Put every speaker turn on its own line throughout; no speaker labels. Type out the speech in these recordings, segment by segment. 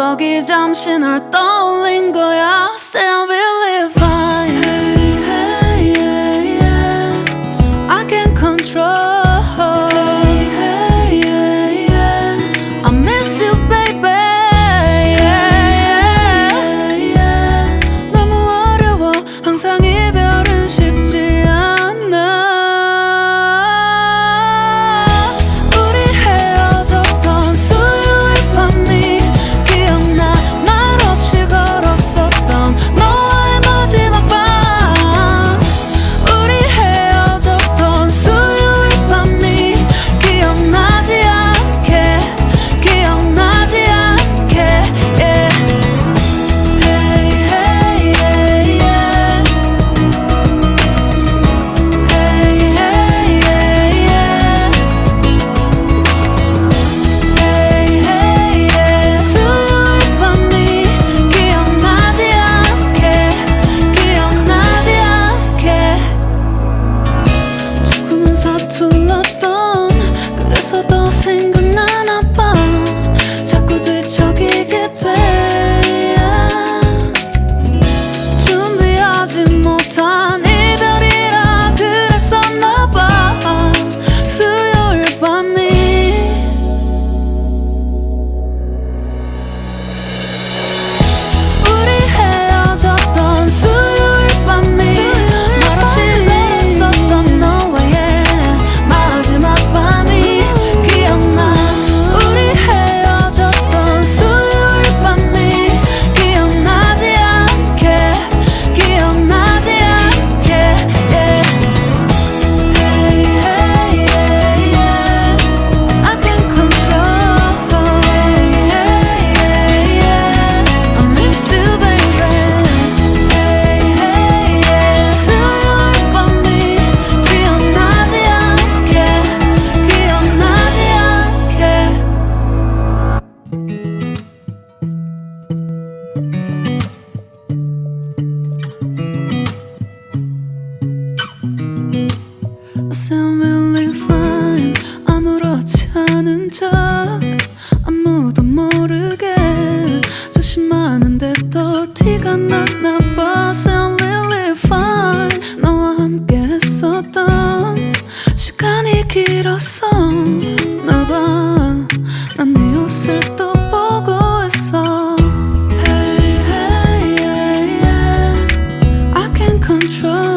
추억이 잠시 널 떠올린 거야. Say I believe fine. Hey, hey, yeah, yeah. I can't control. Hey, hey, yeah, yeah. I miss you, baby. Yeah, yeah, yeah. 너무 어려워. 항상 이별은 쉽지 않아. 서툴렀던 그래서 더 생각나나 봐. 자꾸 뒤척이게 돼. 준비하지 못한 이별이라 그랬었나 봐. 수요일 밤이 우리 헤어졌던 수요일 밤이 말없이 걸었었던 너와의 I'm really fine. 아무렇지 않은 척 아무도 모르게 조심하는데 또 티가 났나 봐. I'm really fine. 너와 함께 했었던 시간이 길었어 나 봐. 난 네 옷을 또 보고 있어. Hey, hey, yeah, yeah. I can't control.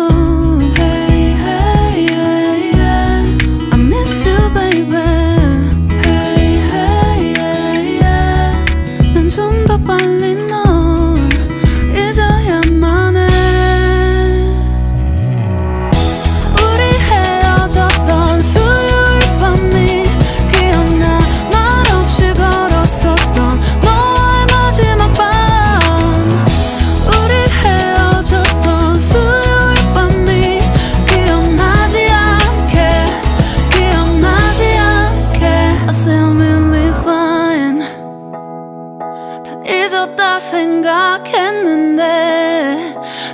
잊었다 생각했는데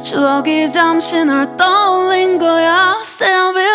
추억이 잠시 널 떠올린 거야. Say I will